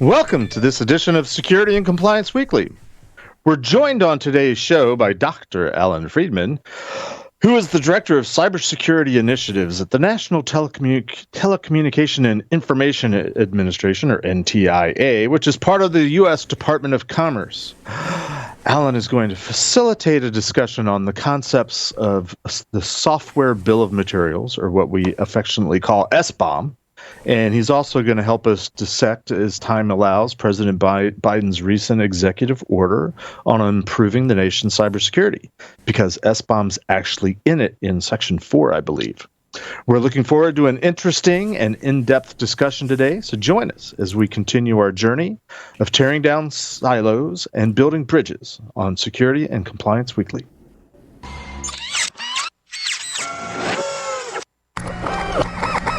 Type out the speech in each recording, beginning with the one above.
Welcome to this edition of Security and Compliance Weekly. We're joined on today's show by Dr. Allan Friedman, who is the Director of Cybersecurity Initiatives at the National Telecommunication and Information Administration, or NTIA, which is part of the U.S. Department of Commerce. Allan is going to facilitate a discussion on the concepts of the Software Bill of Materials, or what we affectionately call SBOM. And he's also going to help us dissect, as time allows, President Biden's recent executive order on improving the nation's cybersecurity, because SBOM's actually in it in Section 4, I believe. We're looking forward to an interesting and in-depth discussion today, so join us as we continue our journey of tearing down silos and building bridges on Security and Compliance Weekly.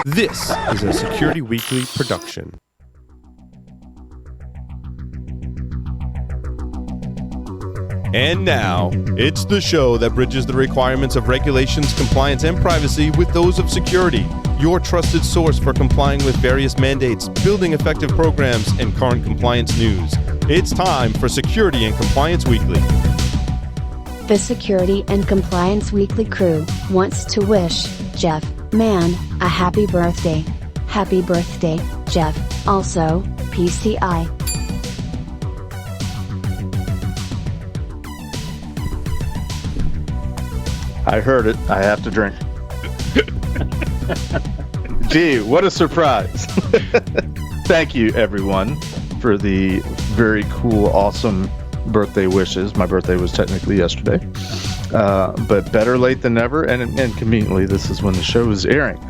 This is a Security Weekly production. And now, it's the show that bridges the requirements of regulations, compliance, and privacy with those of security. Your trusted source for complying with various mandates, building effective programs, and current compliance news. It's time for Security and Compliance Weekly. The Security and Compliance Weekly crew wants to wish Jeff Mann a happy birthday. Happy birthday, Jeff. Also, PCI. I heard it. I have to drink. Gee, what a surprise. Thank you, everyone, for the very cool, awesome birthday wishes. My birthday was technically yesterday, but better late than never, and conveniently, this is when the show is airing.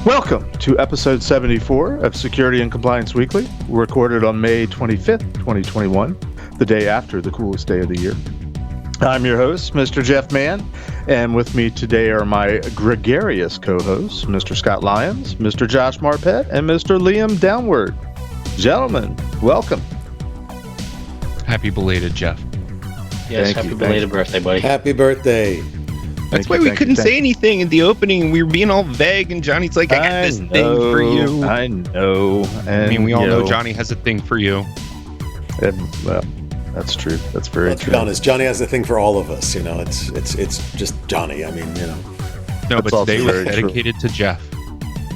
Welcome to episode 74 of Security and Compliance Weekly, recorded on May 25th, 2021, the day after the coolest day of the year. I'm your host, Mr. Jeff Mann, and with me today are my gregarious co-hosts, Mr. Scott Lyons, Mr. Josh Marpet, and Mr. Liam Downward. Gentlemen, welcome. Happy belated, Jeff. Yes, happy belated birthday, buddy. Happy birthday. That's why we couldn't say anything in the opening, and we were being all vague, and Johnny's like, I got this thing for you. I know. And, I mean, we all know Johnny has a thing for you. And, well, that's true. That's very Let's true. be honest, Johnny has a thing for all of us. You know, it's just Johnny. I mean, you know. No, That's but today also was very dedicated to Jeff.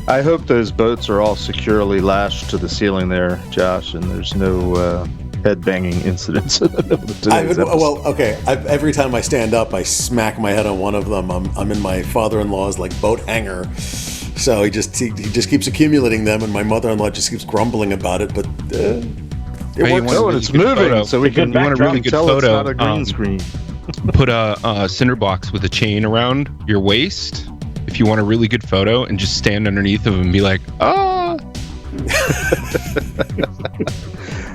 I hope those boats are all securely lashed to the ceiling there, Josh, and there's no head-banging incidents in the middle of today's episode. Every time I stand up, I smack my head on one of them. I'm in my father-in-law's boat hangar, so he just keeps accumulating them, and my mother-in-law just keeps grumbling about it. But it works. Oh, and it's moving, photo. so we can You want a really good tell photo, it's not a green screen. Put a cinder box with a chain around your waist if you want a really good photo, and just stand underneath of it and be like, ah.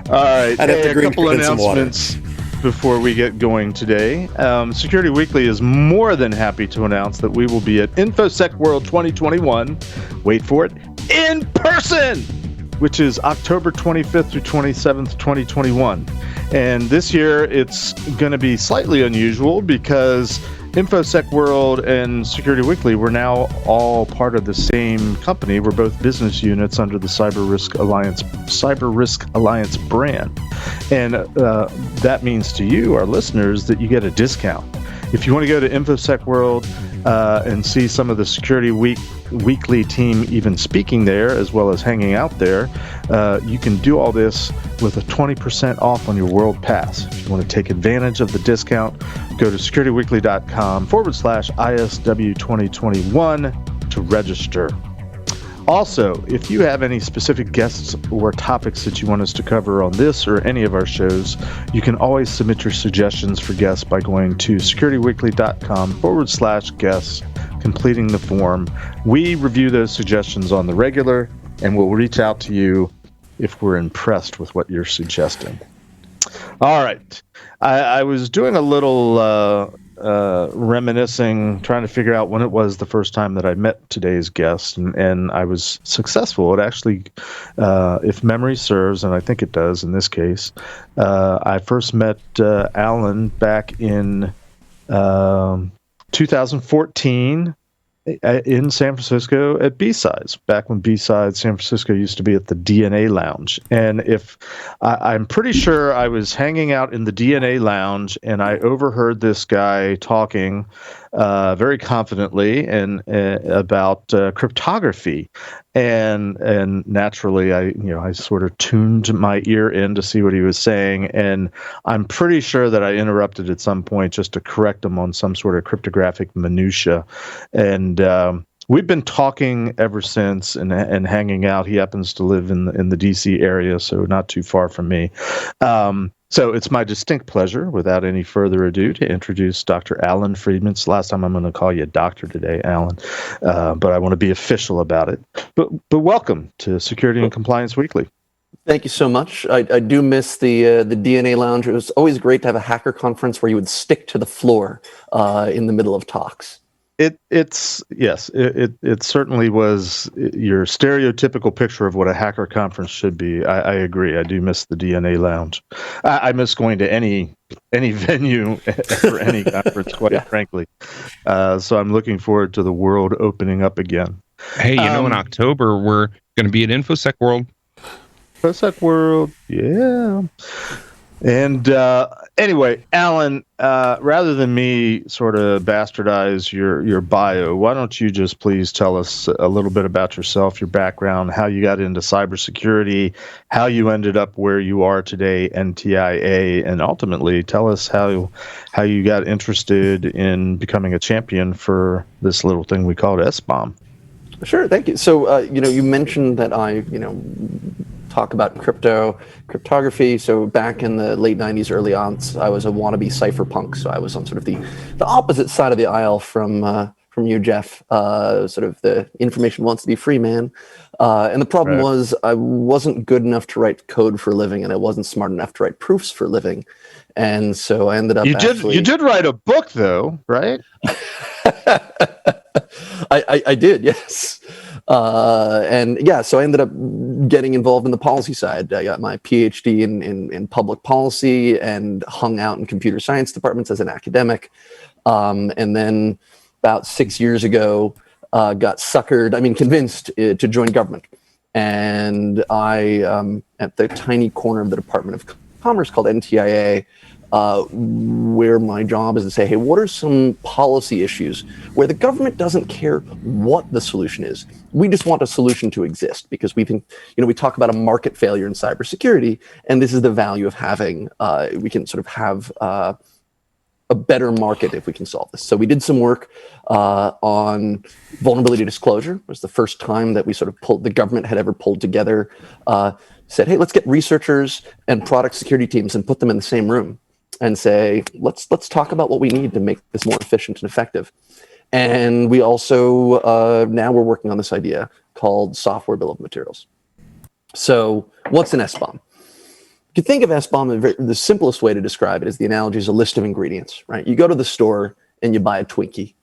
All right, a couple announcements before we get going today. Security Weekly is more than happy to announce that we will be at InfoSec World 2021, wait for it, in person, which is October 25th through 27th, 2021. And this year, it's going to be slightly unusual because InfoSec World and Security Weekly, we're now all part of the same company. We're both business units under the Cyber Risk Alliance brand. And that means to you, our listeners, that you get a discount. If you want to go to InfoSec World and see some of the Security Weekly team even speaking there, as well as hanging out there, you can do all this with a 20% off on your World Pass. If you want to take advantage of the discount, go to securityweekly.com/ISW 2021 to register. Also, if you have any specific guests or topics that you want us to cover on this or any of our shows, you can always submit your suggestions for guests by going to securityweekly.com/guests, completing the form. We review those suggestions on the regular, and we'll reach out to you if we're impressed with what you're suggesting. All right. I was doing a little reminiscing, trying to figure out when it was the first time that I met today's guest, and I was successful. It actually, if memory serves, and I think it does in this case, I first met Allan back in 2014 in San Francisco at B-Sides, back when B-Sides San Francisco used to be at the DNA Lounge. And I'm pretty sure I was hanging out in the DNA Lounge and I overheard this guy talking very confidently and about cryptography. And naturally, I sort of tuned my ear in to see what he was saying, and I'm pretty sure that I interrupted at some point just to correct him on some sort of cryptographic minutia, and we've been talking ever since and hanging out. He happens to live in the DC area, so not too far from me. So it's my distinct pleasure, without any further ado, to introduce Dr. Allan Friedman. It's the last time I'm going to call you doctor today, Allan, but I want to be official about it. But welcome to Security and Compliance Weekly. Thank you so much. I do miss the DNA Lounge. It was always great to have a hacker conference where you would stick to the floor in the middle of talks. It certainly was your stereotypical picture of what a hacker conference should be. I agree. I do miss the DNA Lounge. I miss going to any venue for any conference, quite frankly. So I'm looking forward to the world opening up again. Hey, in October we're going to be at InfoSec World. InfoSec World, yeah. And anyway, Allan, rather than me sort of bastardize your bio, why don't you just please tell us a little bit about yourself, your background, how you got into cybersecurity, how you ended up where you are today, NTIA, and ultimately tell us how you got interested in becoming a champion for this little thing we called SBOM. Sure, thank you. So, you mentioned that I, talk about cryptography. So back in the late 90s, early aughts, I was a wannabe cypherpunk. So I was on sort of the opposite side of the aisle from you, Jeff, sort of the information wants to be free man. And the problem was I wasn't good enough to write code for a living, and I wasn't smart enough to write proofs for a living. And so I ended up You did write a book, though, right? I did, yes. So I ended up getting involved in the policy side. I got my PhD in public policy and hung out in computer science departments as an academic. And then about 6 years ago, convinced to join government. And I, at the tiny corner of the Department of Commerce called NTIA, where my job is to say, hey, what are some policy issues where the government doesn't care what the solution is? We just want a solution to exist because we think, we talk about a market failure in cybersecurity, and this is the value of having, we can sort of have a better market if we can solve this. So we did some work on vulnerability disclosure. It was the first time that we sort of the government had ever pulled together, said, hey, let's get researchers and product security teams and put them in the same room and say, let's talk about what we need to make this more efficient and effective. And we also, now we're working on this idea called software bill of materials. So what's an SBOM? You can think of SBOM, the simplest way to describe it is the analogy is a list of ingredients, right? You go to the store and you buy a Twinkie.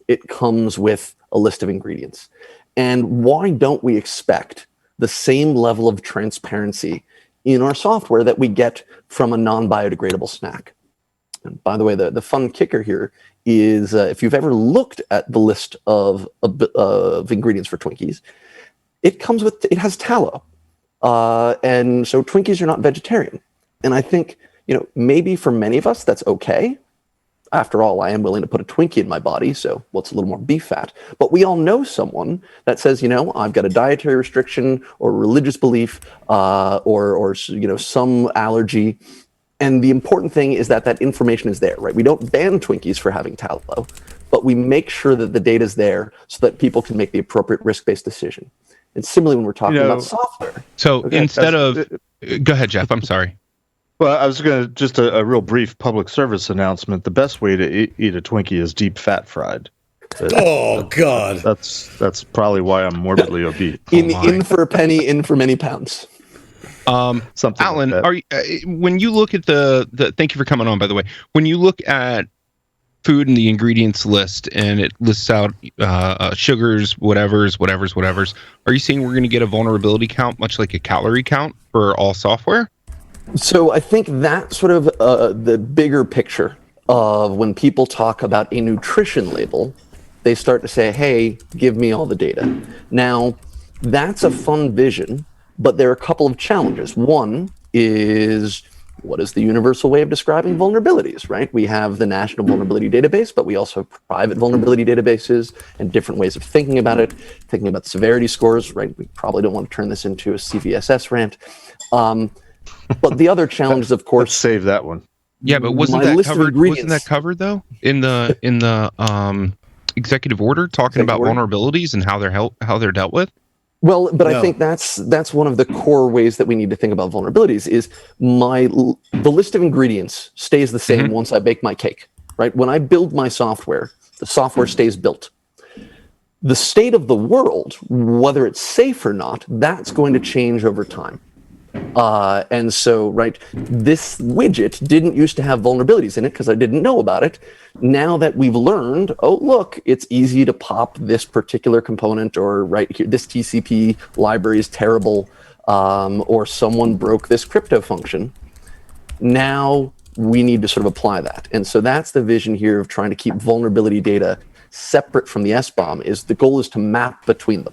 It comes with a list of ingredients. And why don't we expect the same level of transparency in our software that we get from a non-biodegradable snack? And by the way, the fun kicker here is if you've ever looked at the list of ingredients for Twinkies, it has tallow. And so Twinkies are not vegetarian. And I think, maybe for many of us, that's okay. After all, I am willing to put a Twinkie in my body, so what's a little more beef fat? But we all know someone that says, I've got a dietary restriction or religious belief or some allergy. And the important thing is that information is there, right? We don't ban Twinkies for having tallow, but we make sure that the data is there so that people can make the appropriate risk-based decision. And similarly, when we're talking about software. So instead of, go ahead, Jeff, I'm sorry. Well, I was going to just a real brief public service announcement. The best way to eat a Twinkie is deep fat fried. Oh God, that's probably why I'm morbidly obese. In for a penny, in for many pounds. Something. Allan, like that. When you look at the thank you for coming on, by the way. When you look at food in the ingredients list and it lists out sugars, whatevers, are you saying we're going to get a vulnerability count, much like a calorie count for all software? So I think that's sort of the bigger picture of when people talk about a nutrition label, they start to say, hey, give me all the data. Now, that's a fun vision, but there are a couple of challenges. One is, what is the universal way of describing vulnerabilities, right? We have the National Vulnerability Database, but we also have private vulnerability databases and different ways of thinking about it, thinking about severity scores, right? We probably don't want to turn this into a CVSS rant. But the other challenge is, of course... Let's save that one. Yeah, but wasn't that covered though in the executive order talking about vulnerabilities and how they're dealt with? Well, but no. I think that's one of the core ways that we need to think about vulnerabilities is the list of ingredients stays the same once I bake my cake, right? When I build my software, the software stays built. The state of the world, whether it's safe or not, that's going to change over time. And so, right, this widget didn't used to have vulnerabilities in it because I didn't know about it. Now that we've learned, oh, look, it's easy to pop this particular component, or right here, this TCP library is terrible, or someone broke this crypto function. Now we need to sort of apply that. And so that's the vision here of trying to keep vulnerability data separate from the SBOM. The goal is to map between them.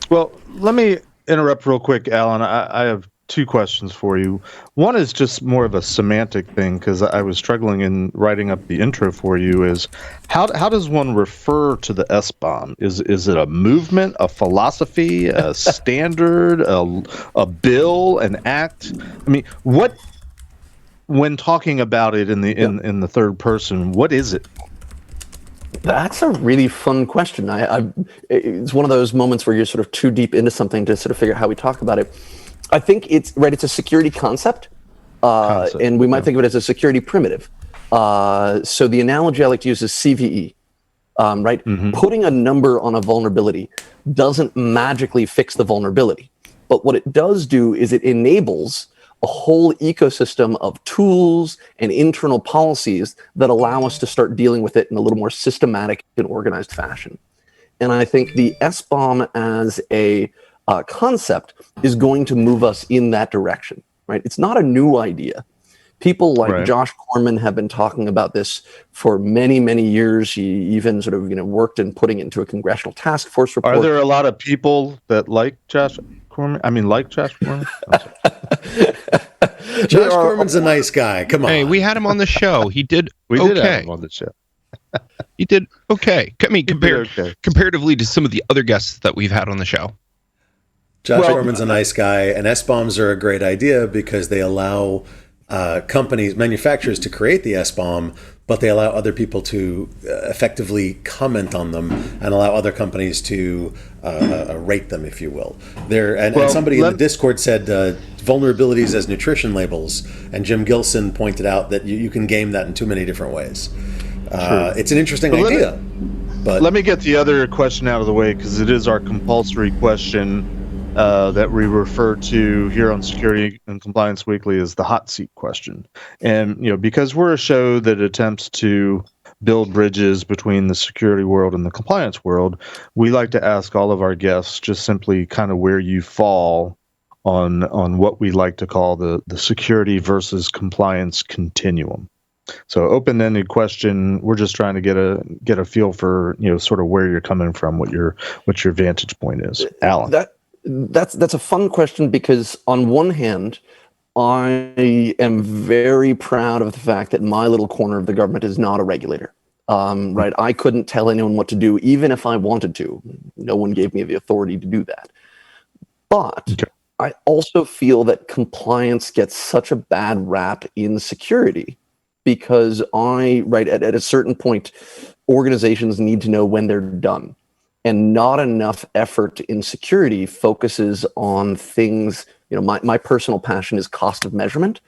Well, let me interrupt real quick, Allan. I have two questions for you. One is just more of a semantic thing, because I was struggling in writing up the intro for you. Is how does one refer to the SBOM? Is it a movement, a philosophy, a standard, a bill, an act? I mean, what, when talking about it in the third person, what is it? That's a really fun question. It's one of those moments where you're sort of too deep into something to sort of figure out how we talk about it. I think it's a security concept, and we might think of it as a security primitive. So the analogy I like to use is CVE, right? Putting a number on a vulnerability doesn't magically fix the vulnerability, but what it does do is it enables a whole ecosystem of tools and internal policies that allow us to start dealing with it in a little more systematic and organized fashion. And I think the SBOM as a concept is going to move us in that direction, right? It's not a new idea. People like Josh Corman have been talking about this for many, many years. He even sort of worked in putting it into a congressional task force report. Are there a lot of people that like Josh Corman? I mean, like Josh Corman? Josh Corman's a nice guy. Come on. Hey, we had him on the show. He did we did have him on the show. He did okay. I mean, comparatively to some of the other guests that we've had on the show. Josh Corman's a nice guy, and SBOMs are a great idea because they allow manufacturers to create the SBOM, but they allow other people to effectively comment on them and allow other companies to rate them, if you will. And somebody in the Discord said vulnerabilities as nutrition labels, and Jim Gilson pointed out that you can game that in too many different ways. It's an interesting idea. But let me get the other question out of the way, because it is our compulsory question that we refer to here on Security and Compliance Weekly as the hot seat question. And, because we're a show that attempts to build bridges between the security world and the compliance world, we like to ask all of our guests just simply kind of where you fall on what we like to call the security versus compliance continuum. So open-ended question. We're just trying to get a feel for, sort of where you're coming from, what your vantage point is. Allan. That's a fun question, because on one hand, I am very proud of the fact that my little corner of the government is not a regulator. Right? I couldn't tell anyone what to do, even if I wanted to. No one gave me the authority to do that. But I also feel that compliance gets such a bad rap in security, because at a certain point, organizations need to know when they're done. And not enough effort in security focuses on things. My personal passion is cost of measurement.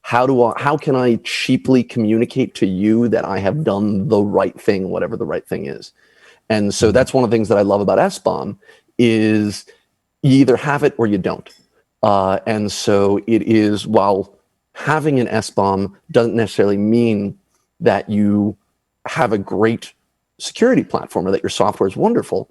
How can I cheaply communicate to you that I have done the right thing, whatever the right thing is? And so that's one of the things that I love about SBOM is you either have it or you don't. And so it is, while having an SBOM doesn't necessarily mean that you have a great security platform or that your software is wonderful.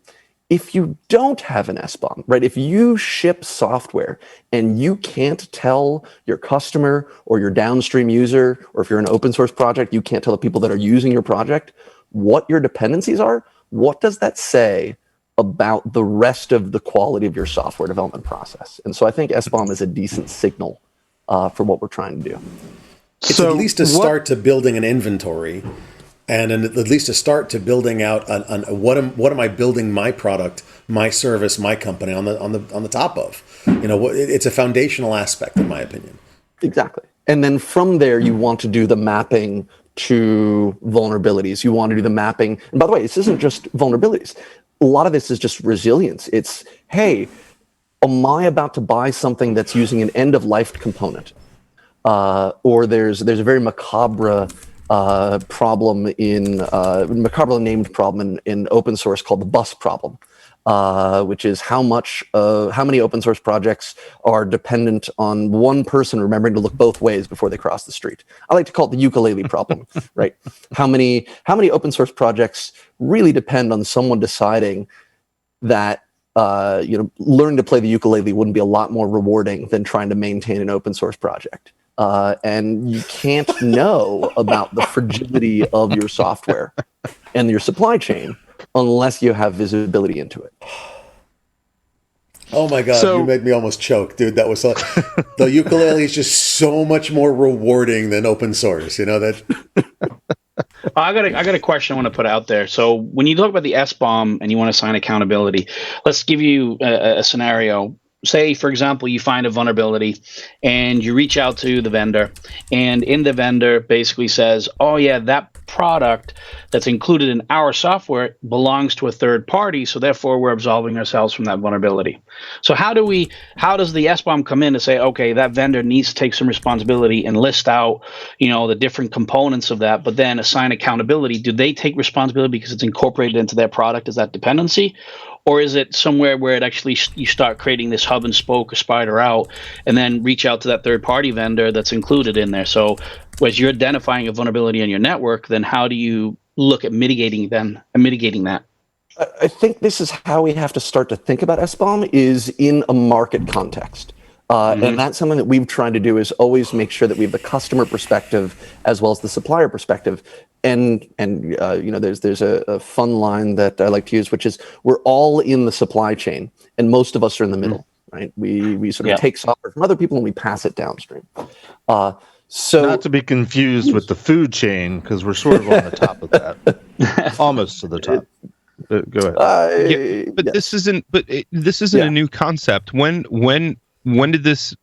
If you don't have an SBOM, right? If you ship software and you can't tell your customer or your downstream user, or if you're an open source project, you can't tell the people that are using your project what your dependencies are, what does that say about the rest of the quality of your software development process? And so I think SBOM is a decent signal for what we're trying to do. It's at least a start to building an inventory, and at least a start to building out what am I building my product, my service, my company on the top of. It's a foundational aspect, in my opinion. Exactly. And then from there, you want to do the mapping to vulnerabilities. You want to do the mapping. And by the way, this isn't just vulnerabilities. A lot of this is just resilience. It's, hey, am I about to buy something that's using an end-of-life component? Or there's a very macabre problem macabre named problem in open source called the bus problem, which is how many open source projects are dependent on one person remembering to look both ways before they cross the street. I like to call it the ukulele problem, right? How many open source projects really depend on someone deciding that learning to play the ukulele wouldn't be a lot more rewarding than trying to maintain an open source project. And you can't know about the fragility of your software and your supply chain unless you have visibility into it. Oh my God, you made me almost choke, dude. That was the ukulele is just so much more rewarding than open source. That. I got a question I want to put out there. So when you talk about the SBOM and you want to assign accountability, let's give you a scenario. Say, for example, you find a vulnerability and you reach out to the vendor, and in the vendor basically says, oh yeah, that product that's included in our software belongs to a third party, so therefore we're absolving ourselves from that vulnerability. So how does the SBOM come in to say, okay, that vendor needs to take some responsibility and list out, the different components of that, but then assign accountability? Do they take responsibility because it's incorporated into their product as that dependency? Or is it somewhere where it actually you start creating this hub and spoke or spider out and then reach out to that third-party vendor that's included in there? So as you're identifying a vulnerability in your network, then how do you look at mitigating that? I think this is how we have to start to think about SBOM is in a market context. And that's something that we've tried to do is always make sure that we have the customer perspective as well as the supplier perspective. And there's a fun line that I like to use, which is we're all in the supply chain and most of us are in the middle, right? We sort of take software from other people and we pass it downstream. So not to be confused with the food chain, because we're sort of on the top of that, almost to the top. Go ahead. This isn't a new concept. When did this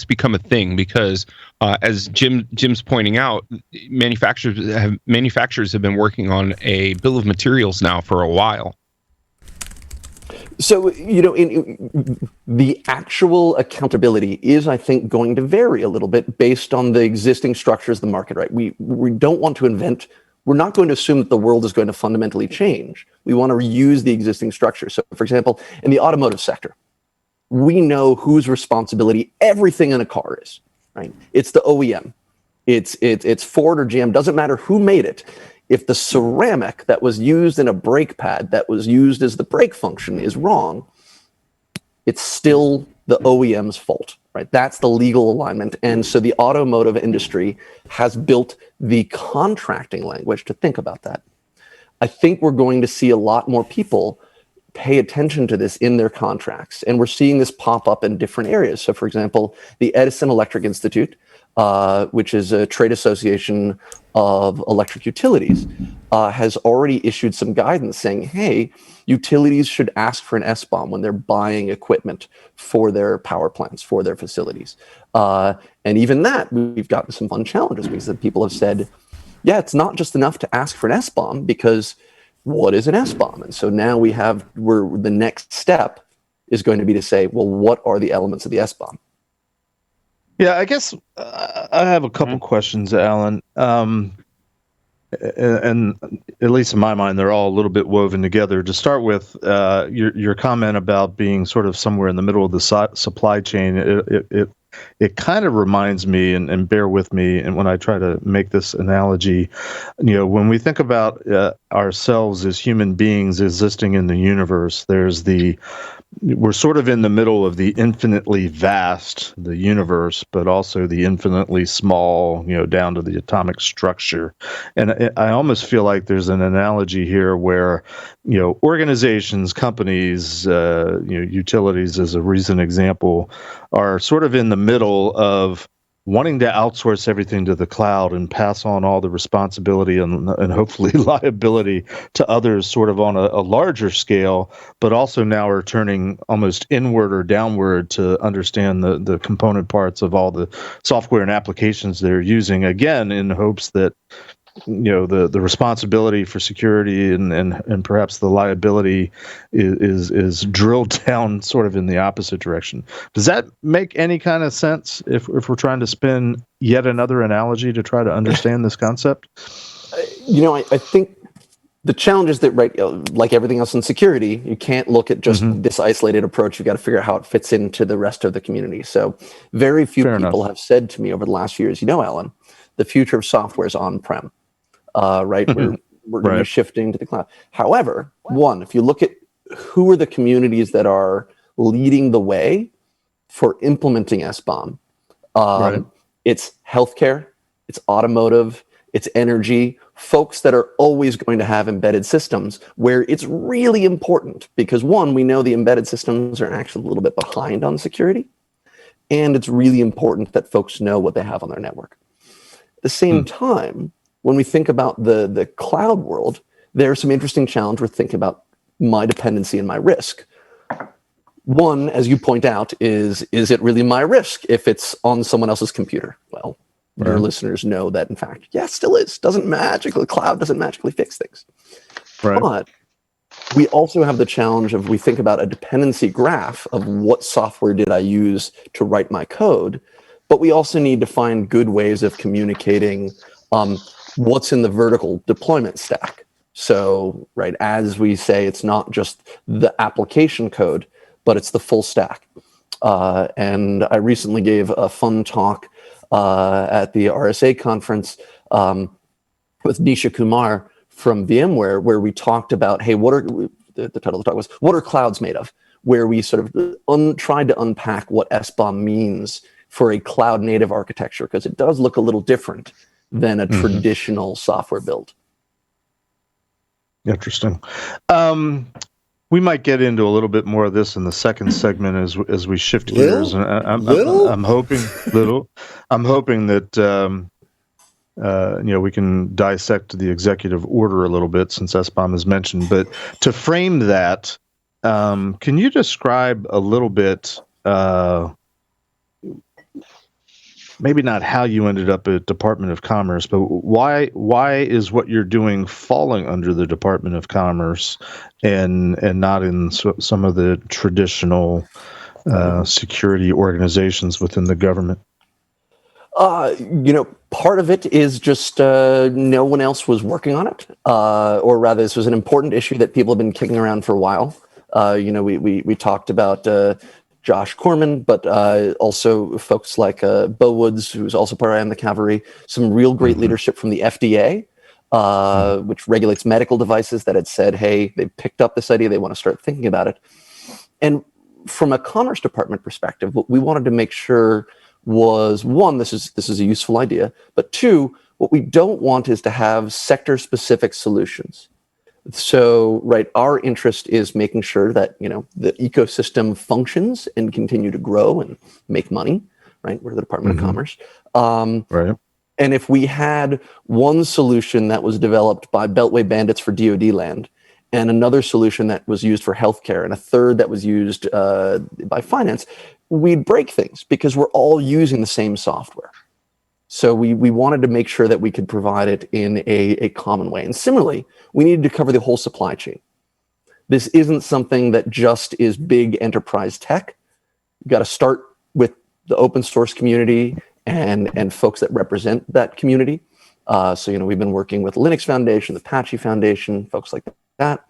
become a thing? Because as Jim's pointing out, manufacturers have been working on a bill of materials now for a while. So, in the actual accountability is, I think, going to vary a little bit based on the existing structures of the market, right? We don't want to invent. We're not going to assume that the world is going to fundamentally change. We want to reuse the existing structure. So, for example, in the automotive sector, we know whose responsibility everything in a car is, right? It's the OEM. It's Ford or GM, doesn't matter who made it. If the ceramic that was used in a brake pad that was used as the brake function is wrong, it's still the OEM's fault, right? That's the legal alignment. And so the automotive industry has built the contracting language to think about that. I think we're going to see a lot more people pay attention to this in their contracts. And we're seeing this pop up in different areas. So for example, the Edison Electric Institute, which is a trade association of electric utilities, has already issued some guidance saying, hey, utilities should ask for an SBOM when they're buying equipment for their power plants, for their facilities. And even that, we've gotten some fun challenges because people have said, yeah, it's not just enough to ask for an SBOM because what is an SBOM? And so now the next step is going to be to say, well, what are the elements of the SBOM? Yeah, I guess I have a couple questions, Allan. And at least in my mind, they're all a little bit woven together. To start with, your comment about being sort of somewhere in the middle of the supply chain, it kind of reminds me, and bear with me, and when I try to make this analogy, when we think about ourselves as human beings existing in the universe, there's the we're sort of in the middle of the infinitely vast, the universe, but also the infinitely small, down to the atomic structure. And I almost feel like there's an analogy here where, organizations, companies, utilities as a recent example, are sort of in the middle of wanting to outsource everything to the cloud and pass on all the responsibility and hopefully liability to others sort of on a larger scale, but also now are turning almost inward or downward to understand the component parts of all the software and applications they're using, again, in hopes that the responsibility for security and perhaps the liability is drilled down sort of in the opposite direction. Does that make any kind of sense if we're trying to spin yet another analogy to try to understand this concept? I think the challenge is that, right, like everything else in security, you can't look at just this isolated approach. You've got to figure out how it fits into the rest of the community. So very few people have said to me over the last few years, Allan, the future of software is on-prem. Right? We're going to be shifting to the cloud. However, if you look at who are the communities that are leading the way for implementing SBOM, it's healthcare, it's automotive, it's energy, folks that are always going to have embedded systems where it's really important because, we know the embedded systems are actually a little bit behind on security, and it's really important that folks know what they have on their network. At the same time, when we think about the cloud world, there's some interesting challenge with thinking about my dependency and my risk. One, as you point out, is it really my risk if it's on someone else's computer? Well, your listeners know that, in fact, it still is. The cloud doesn't magically fix things. Right. But we also have the challenge of, we think about a dependency graph of what software did I use to write my code, but we also need to find good ways of communicating what's in the vertical deployment stack. So, right, as we say, it's not just the application code, but it's the full stack. And I recently gave a fun talk at the RSA conference with Nisha Kumar from VMware, where we talked about, hey, the title of the talk was, what are clouds made of? Where we sort of tried to unpack what SBOM means for a cloud native architecture, because it does look a little different than a traditional software build. Interesting. We might get into a little bit more of this in the second segment as we shift gears. And I'm hoping that we can dissect the executive order a little bit since SBOM is mentioned. But to frame that, can you describe a little bit? Maybe not how you ended up at Department of Commerce, but why is what you're doing falling under the Department of Commerce and not in some of the traditional security organizations within the government? Part of it is just no one else was working on it, or rather, this was an important issue that people have been kicking around for a while. We talked about Josh Corman, but also folks like Bo Woods, who's also part of I Am the Cavalry, some real great leadership from the FDA, which regulates medical devices, that had said, hey, they picked up this idea, they want to start thinking about it. And from a Commerce Department perspective, what we wanted to make sure was, one, this is a useful idea, but two, what we don't want is to have sector-specific solutions. So, right, our interest is making sure that, the ecosystem functions and continue to grow and make money, right? We're the Department of Commerce. Right. And if we had one solution that was developed by Beltway bandits for DoD land, and another solution that was used for healthcare, and a third that was used by finance, we'd break things because we're all using the same software. So we wanted to make sure that we could provide it in a common way. And similarly, we needed to cover the whole supply chain. This isn't something that just is big enterprise tech. You've got to start with the open source community and folks that represent that community. So, we've been working with Linux Foundation, the Apache Foundation, folks like that.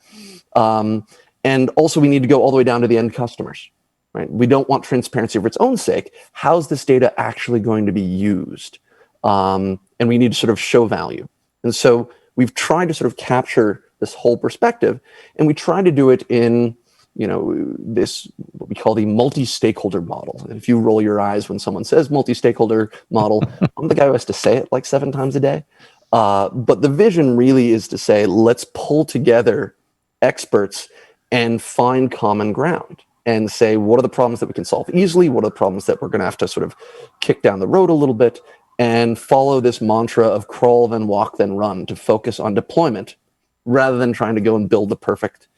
And also we need to go all the way down to the end customers, right? We don't want transparency for its own sake. How's this data actually going to be used? And we need to sort of show value. And so we've tried to sort of capture this whole perspective, and we try to do it in this what we call the multi-stakeholder model. And if you roll your eyes when someone says multi-stakeholder model, I'm the guy who has to say it like 7 times a day. But the vision really is to say, let's pull together experts and find common ground and say, what are the problems that we can solve easily? What are the problems that we're going to have to sort of kick down the road a little bit, and follow this mantra of crawl, then walk, then run, to focus on deployment rather than trying to go and build the perfect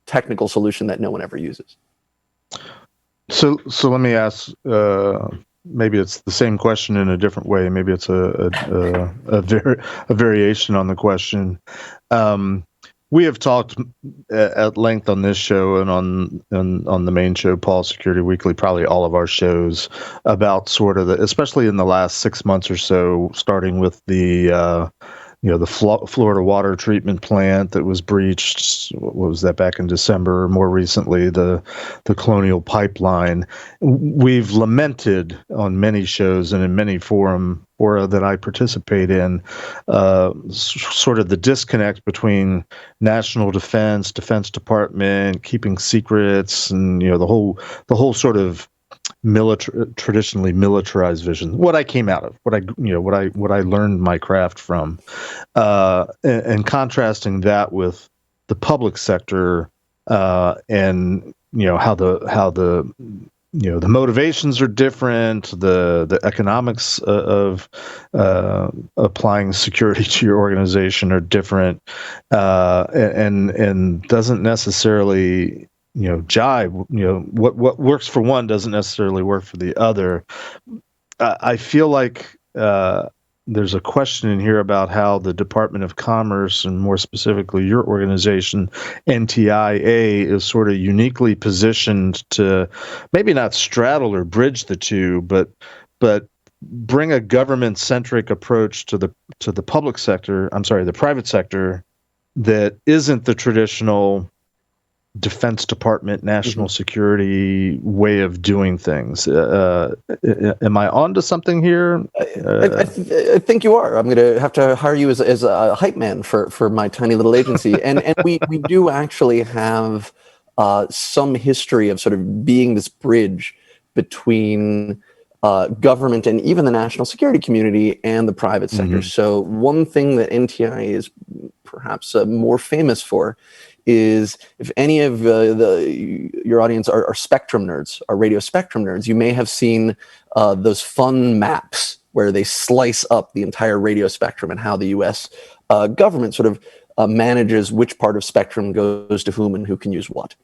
technical solution that no one ever uses. So let me ask. Maybe it's the same question in a different way. Maybe it's a variation on the question. We have talked at length on this show and on the main show, Paul Security Weekly, probably all of our shows, about sort of especially in the last 6 months or so, starting with the Florida water treatment plant that was breached. What was that, back in December? More recently, the Colonial Pipeline. We've lamented on many shows and in many fora that I participate in, sort of the disconnect between national defense, Defense Department, keeping secrets, and the whole sort of traditionally militarized vision. What I came out of, what I learned my craft from, and contrasting that with the public sector, and how the motivations are different, the economics of applying security to your organization are different, and doesn't necessarily jibe. What works for one doesn't necessarily work for the other. I feel like there's a question in here about how the Department of Commerce, and more specifically your organization, NTIA, is sort of uniquely positioned to maybe not straddle or bridge the two, but bring a government-centric approach to the public sector. I'm sorry, the private sector, that isn't the traditional Defense Department, national security way of doing things. Am I onto something here? I think you are. I'm going to have to hire you as a hype man for my tiny little agency. And we do actually have some history of sort of being this bridge between government and even the national security community and the private sector. Mm-hmm. So one thing that NTI is perhaps more famous for is, if any of your audience are spectrum nerds, are radio spectrum nerds, you may have seen those fun maps where they slice up the entire radio spectrum and how the U.S. Government sort of manages which part of spectrum goes to whom and who can use what.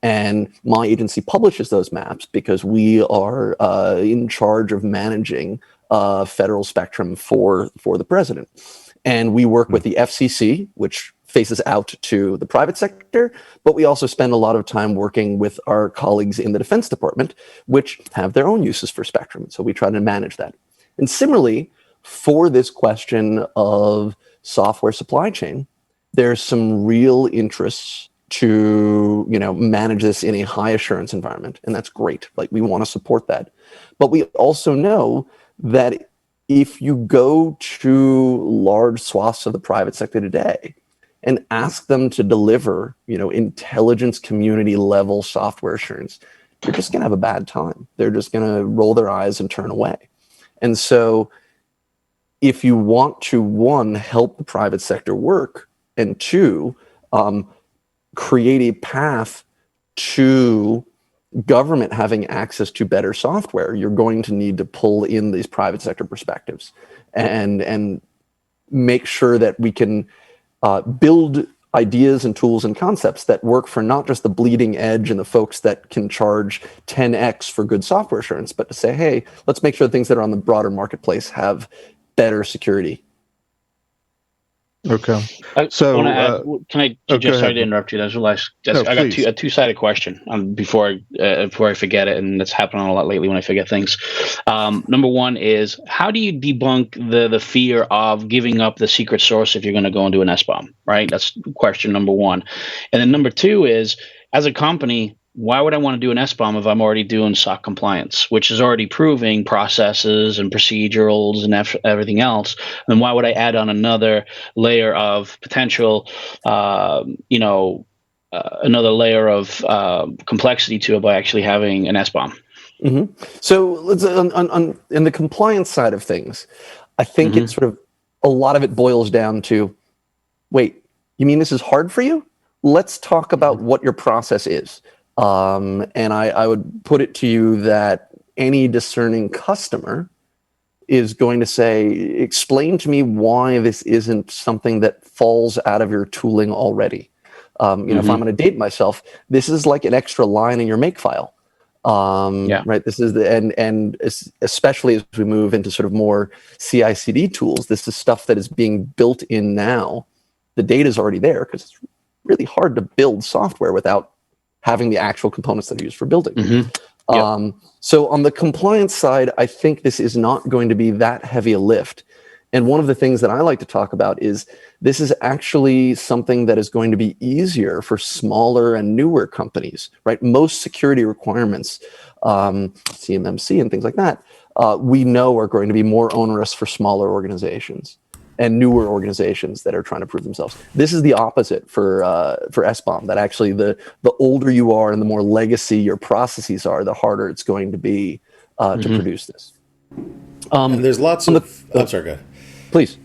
And my agency publishes those maps because we are in charge of managing federal spectrum for the president. And we work with the FCC, which faces out to the private sector, but we also spend a lot of time working with our colleagues in the Defense Department, which have their own uses for spectrum. So we try to manage that. And similarly, for this question of software supply chain, there's some real interests to manage this in a high assurance environment, and that's great. Like, we want to support that. But we also know that if you go to large swaths of the private sector today and ask them to deliver, intelligence community level software assurance, you're just going to have a bad time. They're just going to roll their eyes and turn away. And so if you want to, one, help the private sector work, and two, create a path to government having access to better software, you're going to need to pull in these private sector perspectives and make sure that we can build ideas and tools and concepts that work for not just the bleeding edge and the folks that can charge 10x for good software assurance, but to say, hey, let's make sure things that are on the broader marketplace have better security. Okay. So, can I just sorry to interrupt you? I realized I got a two-sided question before I forget it, and that's happening a lot lately when I forget things. Number one is, how do you debunk the fear of giving up the secret source if you're going to go and do an SBOM, right? That's question number one. And then number two is, as a company, why would I want to do an SBOM if I'm already doing SOC compliance, which is already proving processes and procedurals and everything else? And why would I add on another layer of potential, another layer of complexity to it by actually having an SBOM. So let's in the compliance side of things, I think it's sort of a lot of it boils down to, wait, you mean this is hard for you? Let's talk about what your process is. And I would put it to you that any discerning customer is going to say, explain to me why this isn't something that falls out of your tooling already. If I'm going to date myself, this is like an extra line in your make file. Right. This is and especially as we move into sort of more CI/CD tools, this is stuff that is being built in now. The data is already there because it's really hard to build software without having the actual components that are used for building. So on the compliance side, I think this is not going to be that heavy a lift. And one of the things that I like to talk about is this is actually something that is going to be easier for smaller and newer companies, right? Most security requirements, CMMC and things like that, we know are going to be more onerous for smaller organizations and newer organizations that are trying to prove themselves. This is the opposite for SBOM, that actually the older you are and the more legacy your processes are, the harder it's going to be to produce this. And there's lots of... I'm sorry, go ahead. Please.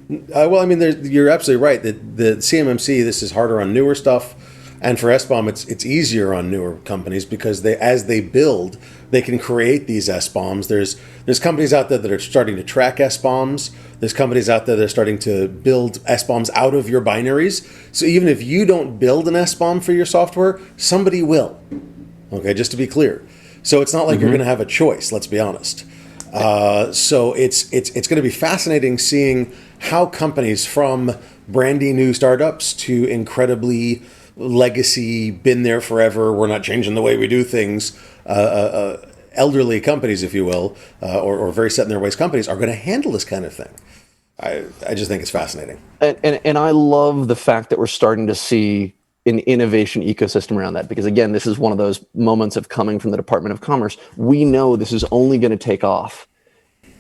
Well, I mean, you're absolutely right that the CMMC, this is harder on newer stuff, and for SBOM, it's easier on newer companies because as they build, they can create these SBOMs. There's companies out there that are starting to track SBOMs. There's companies out there that are starting to build SBOMs out of your binaries. So even if you don't build an SBOM for your software, somebody will. Okay, just to be clear. So it's not like you're going to have a choice. Let's be honest. So it's going to be fascinating seeing how companies from brandy new startups to incredibly legacy, been there forever, we're not changing the way we do things, elderly companies, if you will, or very set in their ways companies are going to handle this kind of thing. I just think it's fascinating. And I love the fact that we're starting to see an innovation ecosystem around that, because again, this is one of those moments of coming from the Department of Commerce. We know this is only going to take off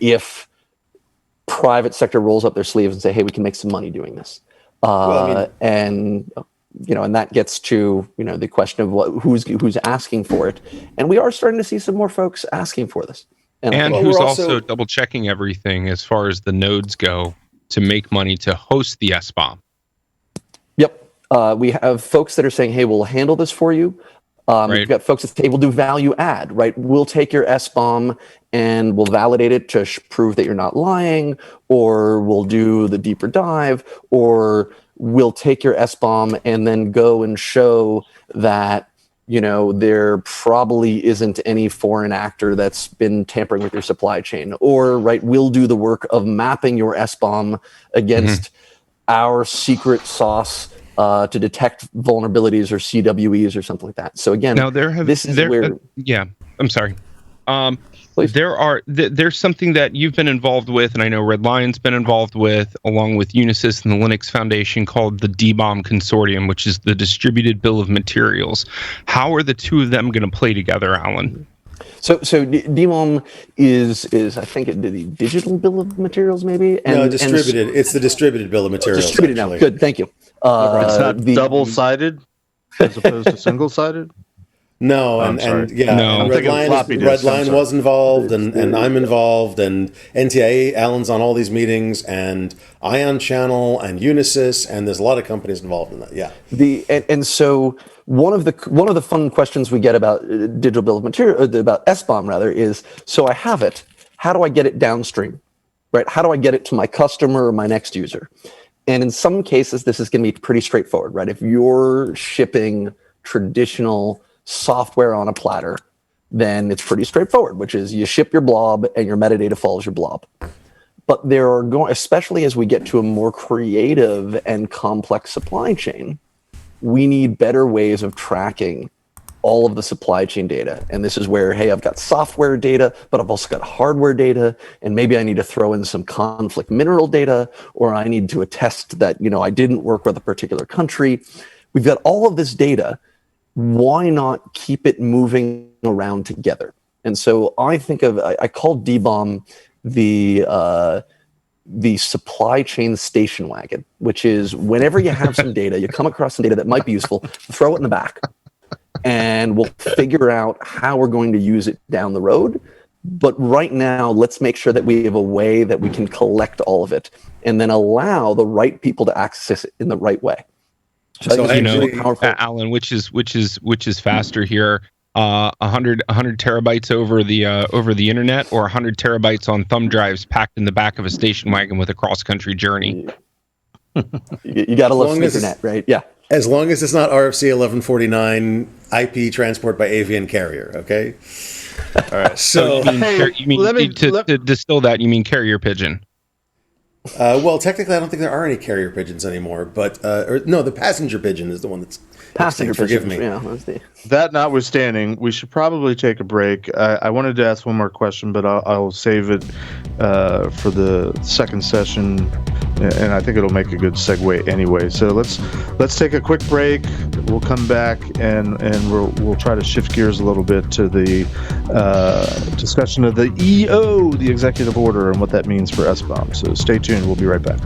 if private sector rolls up their sleeves and say, hey, we can make some money doing this. And that gets to, the question of who's asking for it. And we are starting to see some more folks asking for this. And who's also double checking everything as far as the nodes go to make money to host the SBOM. Yep. We have folks that are saying, hey, we'll handle this for you. We've got folks that say, hey, we'll do value add, right? We'll take your SBOM and we'll validate it to prove that you're not lying, or we'll do the deeper dive, or we'll take your SBOM and then go and show that, there probably isn't any foreign actor that's been tampering with your supply chain. Or, we'll do the work of mapping your SBOM against our secret sauce to detect vulnerabilities or CWEs or something like that. So again, now I'm sorry. There's something that you've been involved with, and I know Red Lion's been involved with, along with Unisys and the Linux Foundation, called the DBOM Consortium, which is the Distributed Bill of Materials. How are the two of them going to play together, Allan? So DBOM is I think the digital bill of materials, maybe. No, distributed. It's the distributed bill of materials. Distributed now. Good, thank you. It's not double-sided as opposed to single-sided. No, Red Lion was involved, and I'm involved, and NTIA, Allan's on all these meetings, and Ion Channel, and Unisys, and there's a lot of companies involved in that. Yeah. And so one of the fun questions we get about digital bill of material, about SBOM rather, is, so I have it. How do I get it downstream? Right? How do I get it to my customer or my next user? And in some cases, this is going to be pretty straightforward, right? If you're shipping traditional software on a platter, then it's pretty straightforward, which is you ship your blob and your metadata follows your blob. But there are especially as we get to a more creative and complex supply chain, we need better ways of tracking all of the supply chain data. And this is where, hey, I've got software data, but I've also got hardware data, and maybe I need to throw in some conflict mineral data, or I need to attest that, I didn't work with a particular country. We've got all of this data. Why not keep it moving around together? And so I think I call DBOM the the supply chain station wagon, which is whenever you have some data, you come across some data that might be useful, throw it in the back, and we'll figure out how we're going to use it down the road. But right now, let's make sure that we have a way that we can collect all of it and then allow the right people to access it in the right way. So really powerful. Allan, which is faster here? 100 terabytes over the internet, or 100 terabytes on thumb drives packed in the back of a station wagon with a cross-country journey? You got to love the internet, right? Yeah. As long as it's not RFC 1149 IP transport by avian carrier, okay? All right. So to distill that, you mean carrier pigeon? Well, technically, I don't think there are any carrier pigeons anymore. But no, the passenger pigeon is the one that's passenger. Forgive me. Yeah, that notwithstanding, we should probably take a break. I wanted to ask one more question, but I'll save it for the second session, and I think it'll make a good segue anyway. So let's take a quick break. We'll come back and we'll try to shift gears a little bit to the discussion of the EO, the executive order, and what that means for SBOM. So stay tuned. We'll be right back.